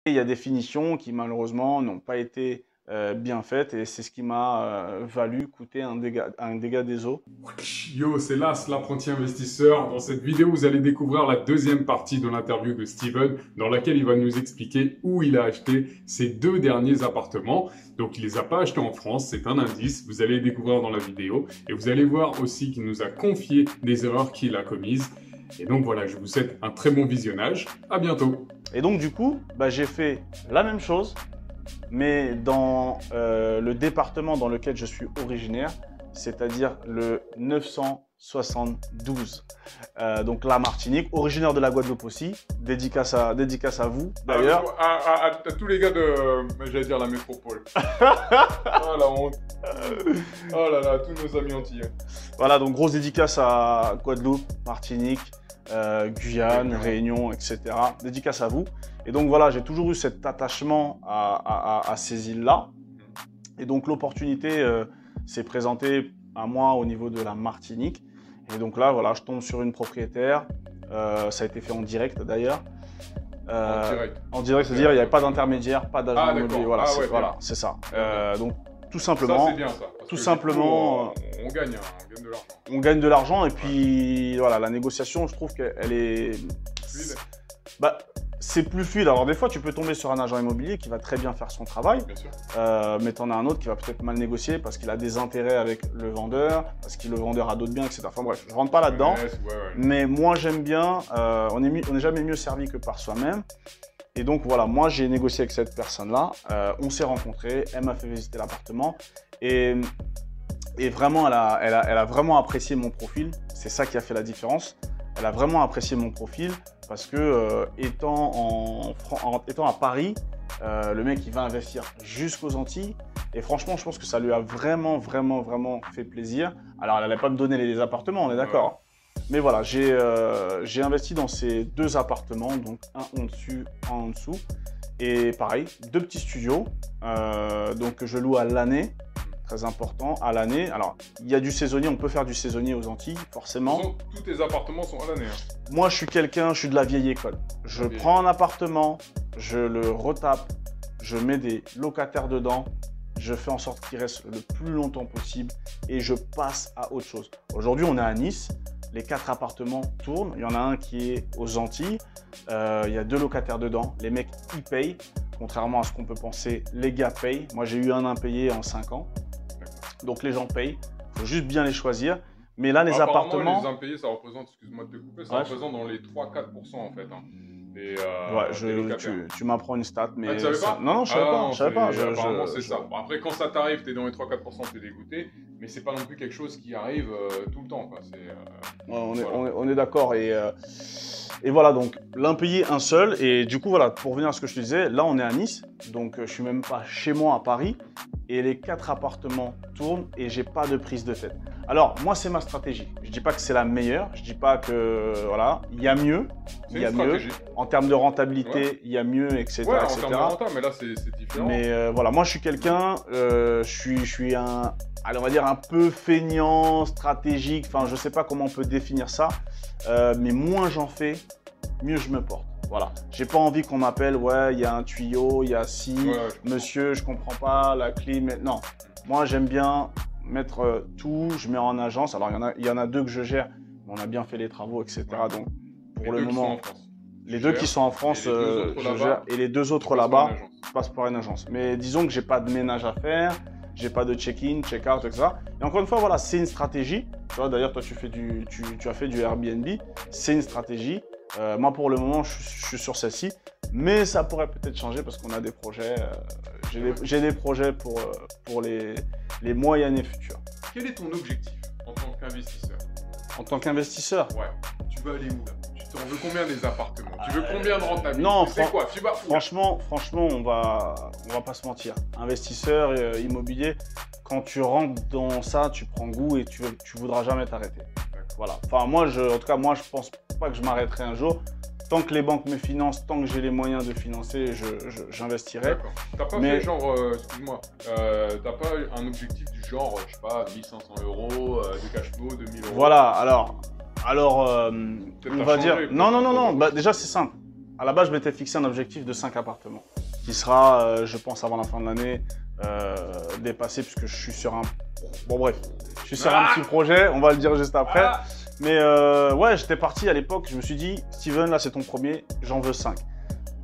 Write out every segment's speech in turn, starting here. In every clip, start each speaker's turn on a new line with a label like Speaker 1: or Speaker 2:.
Speaker 1: il y a des finitions qui malheureusement n'ont pas été bien faites et c'est ce qui m'a valu coûter un dégât des eaux.
Speaker 2: Yo, c'est Las, l'apprenti investisseur. Dans cette vidéo, vous allez découvrir la deuxième partie de l'interview de Steven, dans laquelle il va nous expliquer où il a acheté ses 2 derniers appartements. Donc, il les a pas achetés en France, c'est un indice. Vous allez le découvrir dans la vidéo. Et vous allez voir aussi qu'il nous a confié des erreurs qu'il a commises. Et donc voilà, je vous souhaite un très bon visionnage. À bientôt.
Speaker 1: Et donc du coup, j'ai fait la même chose, mais dans le département dans lequel je suis originaire, c'est-à-dire le 972. Donc la Martinique, originaire de la Guadeloupe aussi. Dédicace à vous d'ailleurs.
Speaker 2: À tous les gars de, j'allais dire la métropole. Oh la honte. Oh là là, tous nos amis antillais.
Speaker 1: Voilà, donc grosse dédicace à Guadeloupe, Martinique, Guyane, Réunion, etc. Dédicace à vous. Et donc voilà, j'ai toujours eu cet attachement à ces îles-là. Et donc l'opportunité s'est présentée à moi au niveau de la Martinique. Et donc là, voilà, je tombe sur une propriétaire. Ça a été fait en direct d'ailleurs. En direct, c'est-à-dire il n'y avait pas d'intermédiaire, pas d'agent immobilier. Voilà, c'est ça. Donc tout simplement.
Speaker 2: Ça, c'est bien ça.
Speaker 1: Tout simplement.
Speaker 2: On gagne de l'argent.
Speaker 1: On gagne de l'argent et puis voilà, la négociation, je trouve qu'elle est.
Speaker 2: Fluide.
Speaker 1: C'est plus fluide. Alors des fois, tu peux tomber sur un agent immobilier qui va très bien faire son travail,
Speaker 2: Bien sûr.
Speaker 1: mais tu en as un autre qui va peut-être mal négocier parce qu'il a des intérêts avec le vendeur, parce que le vendeur a d'autres biens, etc. Enfin bref, je rentre pas là-dedans. Mais moi, j'aime bien. On n'est jamais mieux servi que par soi-même. Et donc voilà, moi j'ai négocié avec cette personne-là. On s'est rencontrés. Elle m'a fait visiter l'appartement et vraiment, elle a vraiment apprécié mon profil. C'est ça qui a fait la différence. Elle a vraiment apprécié mon profil parce que étant à Paris, le mec il va investir jusqu'aux Antilles et franchement je pense que ça lui a vraiment fait plaisir. Alors elle n'allait pas me donner les appartements, on est d'accord. Mais voilà, j'ai investi dans ces 2 appartements, donc un au-dessus, un en dessous. Et pareil, 2 petits studios, donc que je loue à l'année. Très important, à l'année. Alors, il y a du saisonnier, on peut faire du saisonnier aux Antilles, forcément.
Speaker 2: Tous tes appartements sont à l'année.
Speaker 1: Moi, je suis de la vieille école. Je prends un appartement, je le retape, je mets des locataires dedans, je fais en sorte qu'il reste le plus longtemps possible et je passe à autre chose. Aujourd'hui, on est à Nice, les 4 appartements tournent. Il y en a un qui est aux Antilles, il y a 2 locataires dedans, les mecs, ils payent. Contrairement à ce qu'on peut penser, les gars payent. Moi, j'ai eu un impayé en 5 ans. Donc les gens payent, il faut juste bien les choisir. Mais là, les appartements.
Speaker 2: Les impayés, ça représente, excuse-moi de te couper, ça représente dans les 3-4% en fait. Des
Speaker 1: tu m'apprends une stat, mais.
Speaker 2: Tu savais pas?
Speaker 1: Non, je savais pas.
Speaker 2: Apparemment, c'est ça. Bon, après, quand ça t'arrive, t'es dans les 3-4%, t'es dégoûté, mais c'est pas non plus quelque chose qui arrive tout le temps. Quoi.
Speaker 1: On est d'accord. Et voilà, donc l'impayé un seul. Et du coup, voilà, pour revenir à ce que je te disais, là, on est à Nice, donc je suis même pas chez moi à Paris. Et les 4 appartements tournent et j'ai pas de prise de tête. Alors, moi, c'est ma stratégie. Je dis pas que c'est la meilleure. Je dis pas que, voilà, il y a mieux. Il y a mieux. En termes de rentabilité, il y a mieux, etc.
Speaker 2: Ouais, en termes de rentabilité, mais là, c'est différent.
Speaker 1: Mais voilà, moi, je suis quelqu'un, je suis un, allez, on va dire un peu feignant, stratégique. Enfin, je sais pas comment on peut définir ça. Mais moins j'en fais, mieux je me porte. Voilà, j'ai pas envie qu'on m'appelle, ouais, il y a un tuyau, il y a monsieur, je comprends pas, la clim. Non, moi j'aime bien mettre tout, je mets en agence. Alors il y en a 2 que je gère, mais on a bien fait les travaux, etc. Donc pour le moment, les 2 qui sont en France, je gère, et les 2 autres là-bas, je passe par une agence. Mais disons que j'ai pas de ménage à faire, j'ai pas de check-in, check-out, etc. Et encore une fois, voilà, c'est une stratégie. Tu vois, d'ailleurs, toi, tu as fait du Airbnb, c'est une stratégie. Moi, pour le moment, je suis sur celle-ci, mais ça pourrait peut-être changer parce qu'on a des projets. J'ai des projets pour les mois et années futures.
Speaker 2: Quel est ton objectif en tant qu'investisseur?
Speaker 1: En tant qu'investisseur?
Speaker 2: Ouais. Tu veux aller où là? Tu en veux combien des appartements? Tu veux combien de rentabilité?
Speaker 1: Non, franchement, on va pas se mentir. Investisseur immobilier, quand tu rentres dans ça, tu prends goût et tu voudras jamais t'arrêter. Voilà. Enfin, moi, en tout cas, moi, je pense pas que je m'arrêterai un jour. Tant que les banques me financent, tant que j'ai les moyens de financer, j'investirai.
Speaker 2: D'accord. T'as pas fait genre, excuse-moi, t'as pas un objectif du genre, je sais pas, 1500 € de cash flow, 2000 €?
Speaker 1: Voilà, alors on va dire. Non. Déjà, c'est simple. À la base, je m'étais fixé un objectif de 5 appartements, qui sera, je pense, avant la fin de l'année, dépassé, puisque je suis sur un... Bon bref, je suis sur un petit projet, on va le dire juste après. Mais ouais, j'étais parti à l'époque, je me suis dit, Steven, là c'est ton premier, j'en veux 5.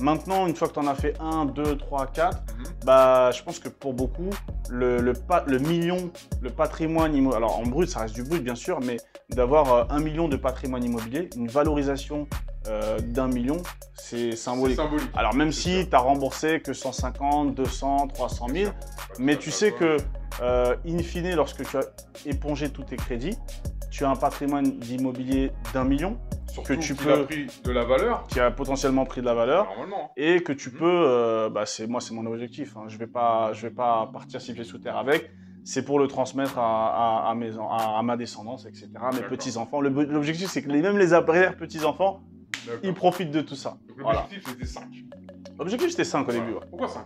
Speaker 1: Maintenant, une fois que tu en as fait 1, 2, 3, 4, bah, je pense que pour beaucoup, le million, le patrimoine immobilier, alors en brut, ça reste du brut bien sûr, mais d'avoir 1 million de patrimoine immobilier, une valorisation d'1 million, c'est symbolique. Alors même si tu as remboursé que 150, 200, 300 000, mais tu sais que, in fine, lorsque tu as épongé tous tes crédits, tu as un patrimoine d'immobilier d'1 million.
Speaker 2: Surtout que tu peux, a pris de la valeur.
Speaker 1: Qui a potentiellement pris de la valeur.
Speaker 2: Normalement.
Speaker 1: Et que tu peux, moi c'est mon objectif, hein. Je vais pas partir six pieds sous terre avec. C'est pour le transmettre à ma descendance, etc., mes petits-enfants. L'objectif, c'est que même les arrière-petits-enfants, ils profitent de tout ça.
Speaker 2: Donc l'objectif, c'était 5.
Speaker 1: L'objectif, c'était 5 au début. Ouais.
Speaker 2: Pourquoi 5?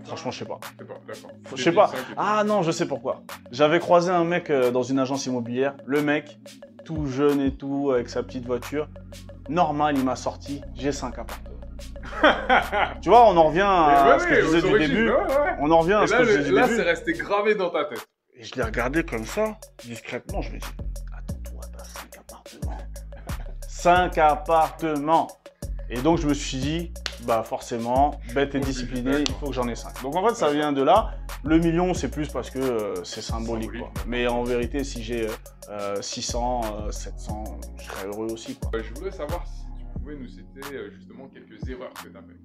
Speaker 1: Franchement, je sais pas.
Speaker 2: D'accord.
Speaker 1: Je sais pas. Ah non, je sais pourquoi. J'avais croisé un mec dans une agence immobilière. Le mec, tout jeune et tout, avec sa petite voiture. Normal, il m'a sorti, j'ai 5 appartements. Tu vois, on en revient à ce que je disais du début. On en revient à ce que je disais du début.
Speaker 2: Là, c'est resté gravé dans ta tête.
Speaker 1: Et je l'ai regardé comme ça, discrètement, je me dis, attends-toi, t'as 5 appartements. 5 appartements. Et donc, je me suis dit, bah forcément, bête et discipliné, il faut que j'en ai 5. Donc en fait, ça vient de là. Le million, c'est plus parce que c'est symbolique, quoi. Mais en vérité, si j'ai 600, 700, je serais heureux aussi, quoi.
Speaker 2: Je voudrais savoir si tu pouvais nous citer justement quelques erreurs que tu as faites.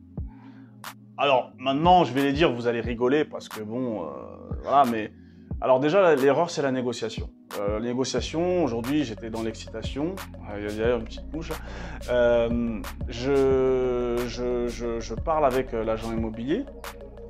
Speaker 1: Alors maintenant, je vais les dire, vous allez rigoler parce que bon, voilà, mais... Alors déjà, l'erreur, c'est la négociation. La négociation, aujourd'hui, j'étais dans l'excitation. Il y a d'ailleurs une petite mouche. Je parle avec l'agent immobilier.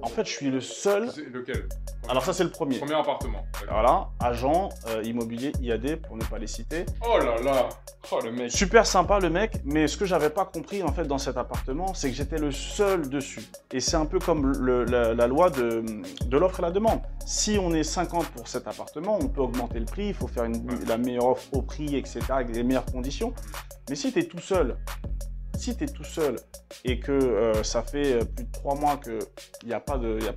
Speaker 1: En fait, je suis le seul...
Speaker 2: Lequel?
Speaker 1: Alors ça, c'est le premier.
Speaker 2: Premier appartement.
Speaker 1: Voilà, agent immobilier IAD, pour ne pas les citer.
Speaker 2: Oh là là. Oh le mec.
Speaker 1: Super sympa le mec, mais ce que j'avais pas compris en fait dans cet appartement, c'est que j'étais le seul dessus. Et c'est un peu comme la loi de l'offre et la demande. Si on est 50 pour cet appartement, on peut augmenter le prix, il faut faire la meilleure offre au prix, etc., avec les meilleures conditions. Mais si tu es tout seul, et que ça fait plus de 3 mois qu'il n'y a pas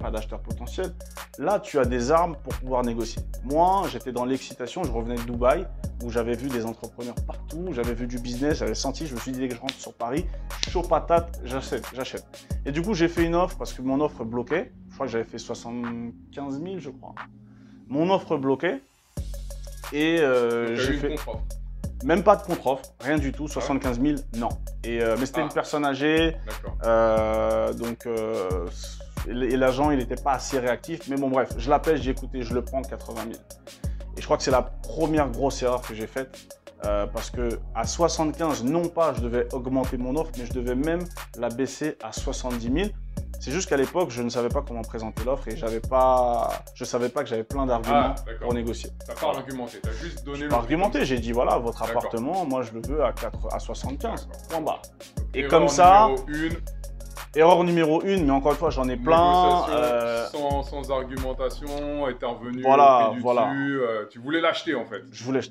Speaker 1: d'acheteur potentiel, là tu as des armes pour pouvoir négocier. Moi, j'étais dans l'excitation, je revenais de Dubaï, où j'avais vu des entrepreneurs partout, j'avais vu du business, j'avais senti, je me suis dit dès que je rentre sur Paris, chaud patate, j'achète. Et du coup, j'ai fait une offre parce que mon offre bloquait. Je crois que j'avais fait 75 000, je crois. Mon offre bloquait. Et j'ai fait... Même pas de contre-offre, rien du tout, 75 000, non. Et, mais c'était une personne âgée, et l'agent, il n'était pas assez réactif. Mais bon, bref, je l'appelle, je dis écoutez, je le prends 80 000. Et je crois que c'est la première grosse erreur que j'ai faite. Parce que à 75, non pas je devais augmenter mon offre, mais je devais même la baisser à 70 000. C'est juste qu'à l'époque, je ne savais pas comment présenter l'offre et je savais pas que j'avais plein d'arguments pour négocier.
Speaker 2: Tu n'as pas argumenté, tu as juste donné le...
Speaker 1: argumenté, j'ai dit voilà, votre appartement, moi je le veux à 75, point barre. Et comme ça, erreur numéro 1, mais encore une fois, j'en ai plein.
Speaker 2: Sans argumentation, intervenu dessus, tu voulais l'acheter en fait.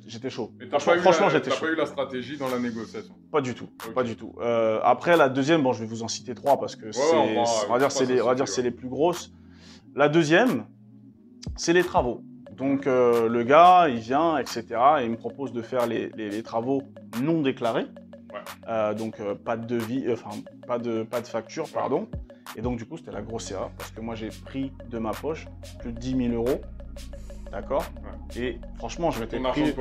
Speaker 1: J'étais chaud.
Speaker 2: Franchement, j'étais chaud. Tu n'as pas eu la stratégie dans la négociation?
Speaker 1: Pas du tout, pas du tout. Après, la deuxième, bon, je vais vous en citer 3 parce que on va dire c'est les plus grosses. La deuxième, c'est les travaux. Donc le gars, il vient, etc. et il me propose de faire les travaux non déclarés. Donc pas de devis, pas de facture, pardon. Et donc du coup c'était la grosse erreur parce que moi j'ai pris de ma poche plus de 10 000 €, d'accord. Et franchement je m'étais privé,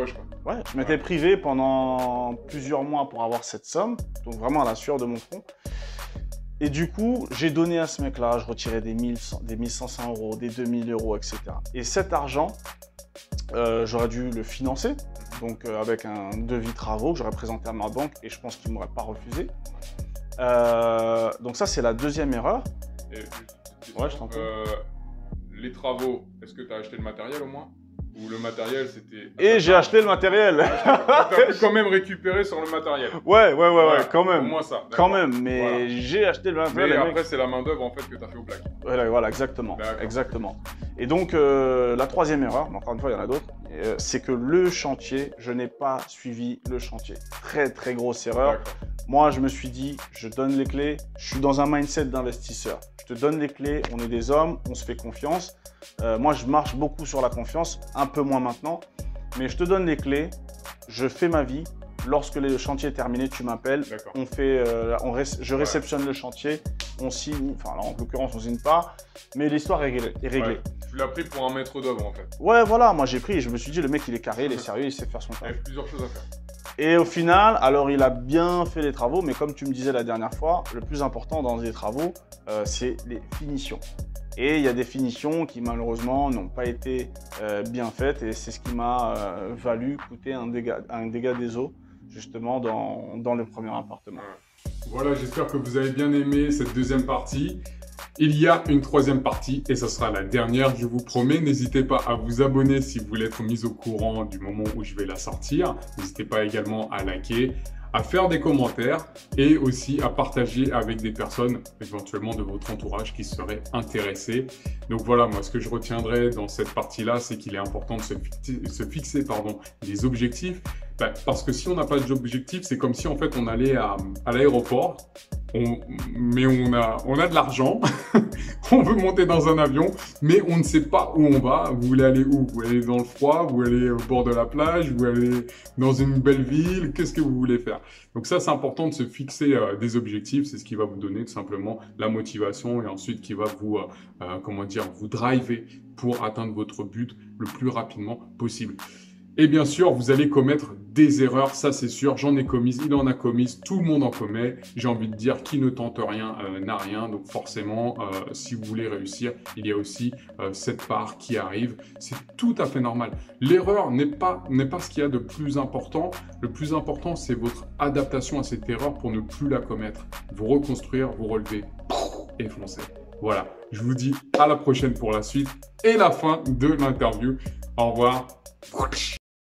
Speaker 1: je m'étais privé pendant plusieurs mois pour avoir cette somme, donc vraiment à la sueur de mon front. Et du coup j'ai donné à ce mec-là, je retirais des 1500 €, des 2000 €, etc. Et cet argent, j'aurais dû le financer. Donc avec un devis travaux que j'aurais présenté à ma banque et je pense qu'il ne m'aurait pas refusé. Donc ça, c'est la deuxième erreur.
Speaker 2: Ouais, je t'en prie. Les travaux, est-ce que tu as acheté le matériel au moins? Ou le matériel, c'était...
Speaker 1: Et j'ai acheté le matériel.
Speaker 2: Tu as pu quand même récupérer sur le matériel.
Speaker 1: Ouais, quand même.
Speaker 2: Au moins ça.
Speaker 1: Quand même, mais j'ai acheté le matériel.
Speaker 2: Mais après, c'est la main d'œuvre en fait que tu as fait au plaque.
Speaker 1: Voilà, exactement. Et donc, la troisième erreur, encore une fois, il y en a d'autres, c'est que le chantier, je n'ai pas suivi le chantier. Très, très grosse erreur. Moi, je me suis dit, je donne les clés, je suis dans un mindset d'investisseur. Je te donne les clés, on est des hommes, on se fait confiance. Moi, je marche beaucoup sur la confiance, un peu moins maintenant. Mais je te donne les clés, je fais ma vie. Lorsque le chantier est terminé, tu m'appelles, je réceptionne le chantier, on signe, enfin là, en l'occurrence on signe pas, mais l'histoire est réglée.
Speaker 2: Ouais. Tu l'as pris pour un maître d'œuvre en fait.
Speaker 1: Ouais, voilà, moi j'ai pris, je me suis dit le mec il est carré, il est sérieux, il sait faire son travail.
Speaker 2: Il y a plusieurs choses à faire.
Speaker 1: Et au final, alors il a bien fait les travaux, mais comme tu me disais la dernière fois, le plus important dans les travaux, c'est les finitions. Et il y a des finitions qui malheureusement n'ont pas été bien faites et c'est ce qui m'a valu coûter un dégât des eaux justement dans le premier appartement.
Speaker 2: Voilà, j'espère que vous avez bien aimé cette deuxième partie. Il y a une troisième partie et ce sera la dernière, je vous promets. N'hésitez pas à vous abonner si vous voulez être mis au courant du moment où je vais la sortir. N'hésitez pas également à liker, à faire des commentaires et aussi à partager avec des personnes éventuellement de votre entourage qui seraient intéressées. Donc voilà, moi ce que je retiendrai dans cette partie-là, c'est qu'il est important de se fixer des objectifs. Parce que si on n'a pas d'objectif, c'est comme si en fait on allait à l'aéroport, mais on a de l'argent, on veut monter dans un avion, mais on ne sait pas où on va. Vous voulez aller où? Vous voulez aller dans le froid? Vous voulez aller au bord de la plage? Vous voulez aller dans une belle ville? Qu'est-ce que vous voulez faire? Donc ça, c'est important de se fixer des objectifs. C'est ce qui va vous donner tout simplement la motivation et ensuite qui va vous, vous driver pour atteindre votre but le plus rapidement possible. Et bien sûr, vous allez commettre des erreurs, ça c'est sûr, j'en ai commises, il en a commises, tout le monde en commet. J'ai envie de dire, qui ne tente rien n'a rien. Donc forcément, si vous voulez réussir, il y a aussi cette part qui arrive. C'est tout à fait normal. L'erreur n'est pas ce qu'il y a de plus important. Le plus important, c'est votre adaptation à cette erreur pour ne plus la commettre. Vous reconstruire, vous relever et foncer. Voilà, je vous dis à la prochaine pour la suite et la fin de l'interview. Au revoir.